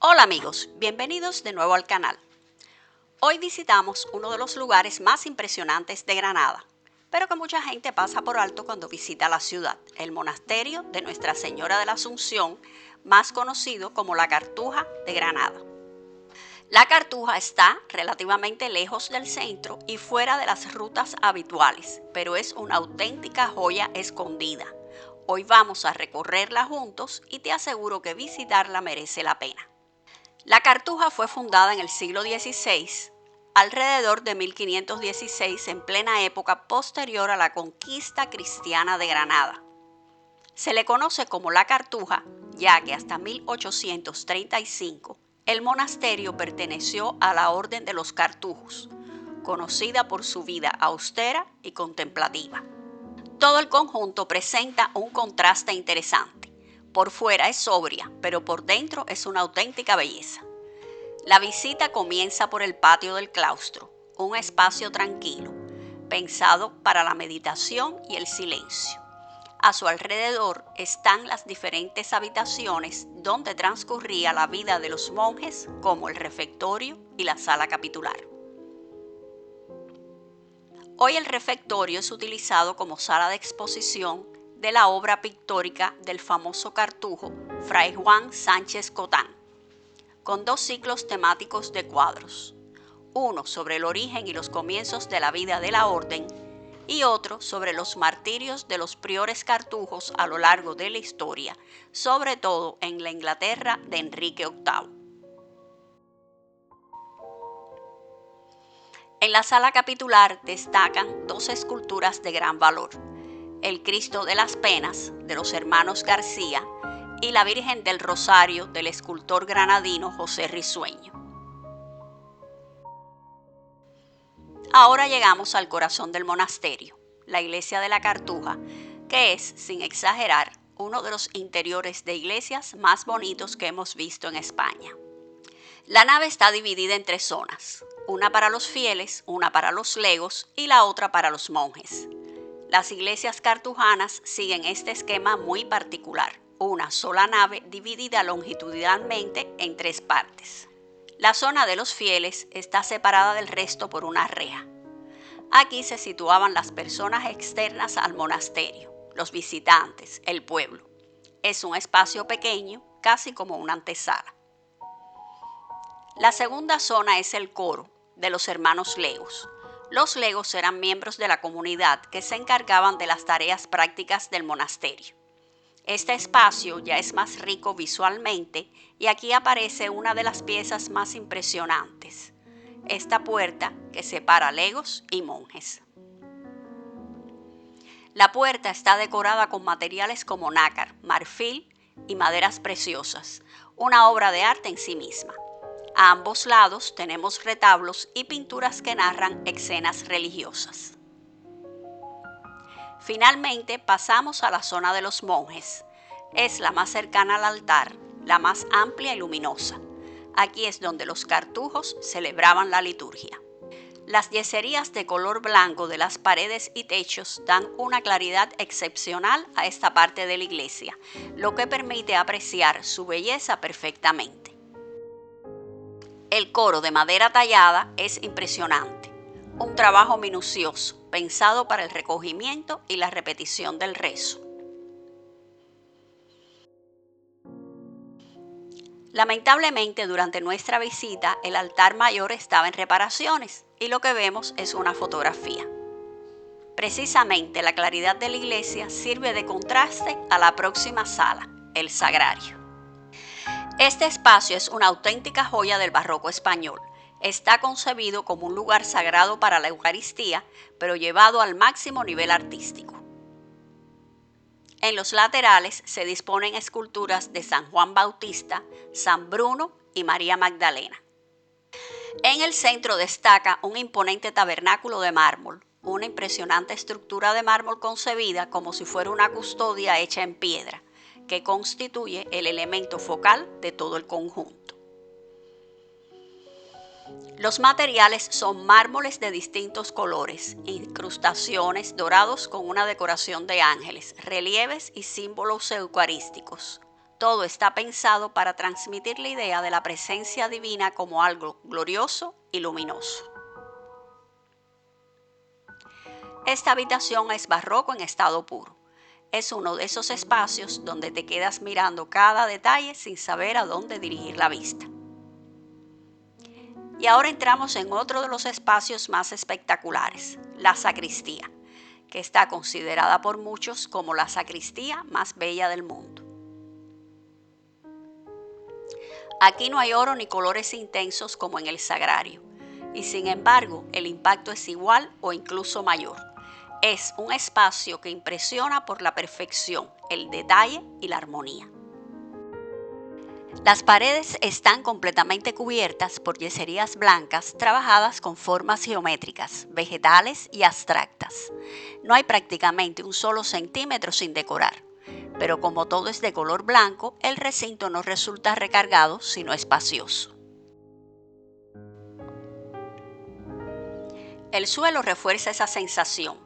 Hola amigos, bienvenidos de nuevo al canal. Hoy visitamos uno de los lugares más impresionantes de Granada, pero que mucha gente pasa por alto cuando visita la ciudad, el monasterio de Nuestra Señora de la Asunción, más conocido como la Cartuja de Granada. La Cartuja está relativamente lejos del centro y fuera de las rutas habituales, pero es una auténtica joya escondida. Hoy vamos a recorrerla juntos y te aseguro que visitarla merece la pena. La Cartuja fue fundada en el siglo XVI, alrededor de 1516, en plena época posterior a la conquista cristiana de Granada. Se le conoce como la Cartuja, ya que hasta 1835 el monasterio perteneció a la Orden de los Cartujos, conocida por su vida austera y contemplativa. Todo el conjunto presenta un contraste interesante. Por fuera es sobria, pero por dentro es una auténtica belleza. La visita comienza por el patio del claustro, un espacio tranquilo, pensado para la meditación y el silencio. A su alrededor están las diferentes habitaciones donde transcurría la vida de los monjes, como el refectorio y la sala capitular. Hoy el refectorio es utilizado como sala de exposición de la obra pictórica del famoso cartujo Fray Juan Sánchez Cotán, con dos ciclos temáticos de cuadros, uno sobre el origen y los comienzos de la vida de la orden y otro sobre los martirios de los priores cartujos a lo largo de la historia, sobre todo en la Inglaterra de Enrique VIII. En la sala capitular destacan dos esculturas de gran valor: el Cristo de las Penas de los hermanos García y la Virgen del Rosario del escultor granadino José Risueño. Ahora llegamos al corazón del monasterio, la iglesia de la Cartuja, que es, sin exagerar, uno de los interiores de iglesias más bonitos que hemos visto en España. La nave está dividida en tres zonas, una para los fieles, una para los legos y la otra para los monjes. Las iglesias cartujanas siguen este esquema muy particular, una sola nave dividida longitudinalmente en tres partes. La zona de los fieles está separada del resto por una reja. Aquí se situaban las personas externas al monasterio, los visitantes, el pueblo. Es un espacio pequeño, casi como una antesala. La segunda zona es el coro de los hermanos legos. Los legos eran miembros de la comunidad que se encargaban de las tareas prácticas del monasterio. Este espacio ya es más rico visualmente y aquí aparece una de las piezas más impresionantes, esta puerta que separa legos y monjes. La puerta está decorada con materiales como nácar, marfil y maderas preciosas, una obra de arte en sí misma. A ambos lados tenemos retablos y pinturas que narran escenas religiosas. Finalmente pasamos a la zona de los monjes. Es la más cercana al altar, la más amplia y luminosa. Aquí es donde los cartujos celebraban la liturgia. Las yeserías de color blanco de las paredes y techos dan una claridad excepcional a esta parte de la iglesia, lo que permite apreciar su belleza perfectamente. El coro de madera tallada es impresionante, un trabajo minucioso, pensado para el recogimiento y la repetición del rezo. Lamentablemente, durante nuestra visita, el altar mayor estaba en reparaciones y lo que vemos es una fotografía. Precisamente la claridad de la iglesia sirve de contraste a la próxima sala, el sagrario. Este espacio es una auténtica joya del barroco español. Está concebido como un lugar sagrado para la Eucaristía, pero llevado al máximo nivel artístico. En los laterales se disponen esculturas de San Juan Bautista, San Bruno y María Magdalena. En el centro destaca un imponente tabernáculo de mármol, una impresionante estructura de mármol concebida como si fuera una custodia hecha en piedra, que constituye el elemento focal de todo el conjunto. Los materiales son mármoles de distintos colores, incrustaciones dorados con una decoración de ángeles, relieves y símbolos eucarísticos. Todo está pensado para transmitir la idea de la presencia divina como algo glorioso y luminoso. Esta habitación es barroco en estado puro. Es uno de esos espacios donde te quedas mirando cada detalle sin saber a dónde dirigir la vista. Y ahora entramos en otro de los espacios más espectaculares, la sacristía, que está considerada por muchos como la sacristía más bella del mundo. Aquí no hay oro ni colores intensos como en el sagrario, y sin embargo el impacto es igual o incluso mayor. Es un espacio que impresiona por la perfección, el detalle y la armonía. Las paredes están completamente cubiertas por yeserías blancas trabajadas con formas geométricas, vegetales y abstractas. No hay prácticamente un solo centímetro sin decorar, pero como todo es de color blanco, el recinto no resulta recargado sino espacioso. El suelo refuerza esa sensación,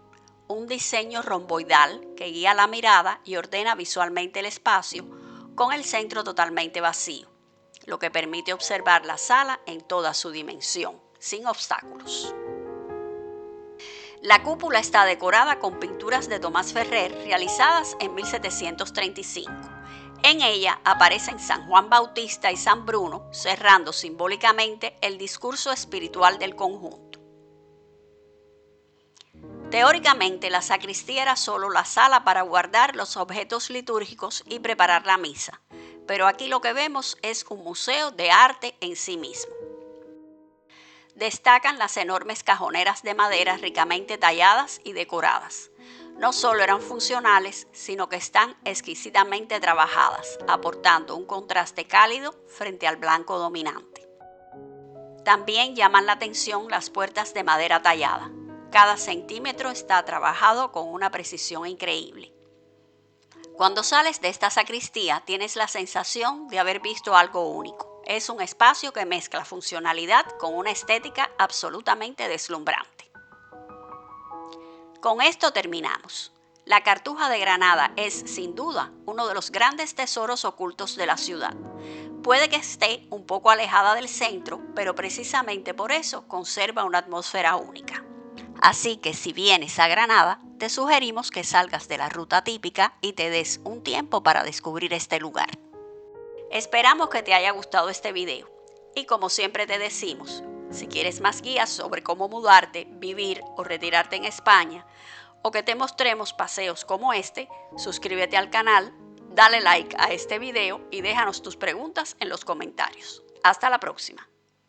un diseño romboidal que guía la mirada y ordena visualmente el espacio, con el centro totalmente vacío, lo que permite observar la sala en toda su dimensión, sin obstáculos. La cúpula está decorada con pinturas de Tomás Ferrer realizadas en 1735. En ella aparecen San Juan Bautista y San Bruno, cerrando simbólicamente el discurso espiritual del conjunto. Teóricamente, la sacristía era solo la sala para guardar los objetos litúrgicos y preparar la misa, pero aquí lo que vemos es un museo de arte en sí mismo. Destacan las enormes cajoneras de madera ricamente talladas y decoradas. No solo eran funcionales, sino que están exquisitamente trabajadas, aportando un contraste cálido frente al blanco dominante. También llaman la atención las puertas de madera tallada. Cada centímetro está trabajado con una precisión increíble. Cuando sales de esta sacristía, tienes la sensación de haber visto algo único. Es un espacio que mezcla funcionalidad con una estética absolutamente deslumbrante. Con esto terminamos. La Cartuja de Granada es, sin duda, uno de los grandes tesoros ocultos de la ciudad. Puede que esté un poco alejada del centro, pero precisamente por eso conserva una atmósfera única. Así que si vienes a Granada, te sugerimos que salgas de la ruta típica y te des un tiempo para descubrir este lugar. Esperamos que te haya gustado este video y como siempre te decimos, si quieres más guías sobre cómo mudarte, vivir o retirarte en España o que te mostremos paseos como este, suscríbete al canal, dale like a este video y déjanos tus preguntas en los comentarios. Hasta la próxima.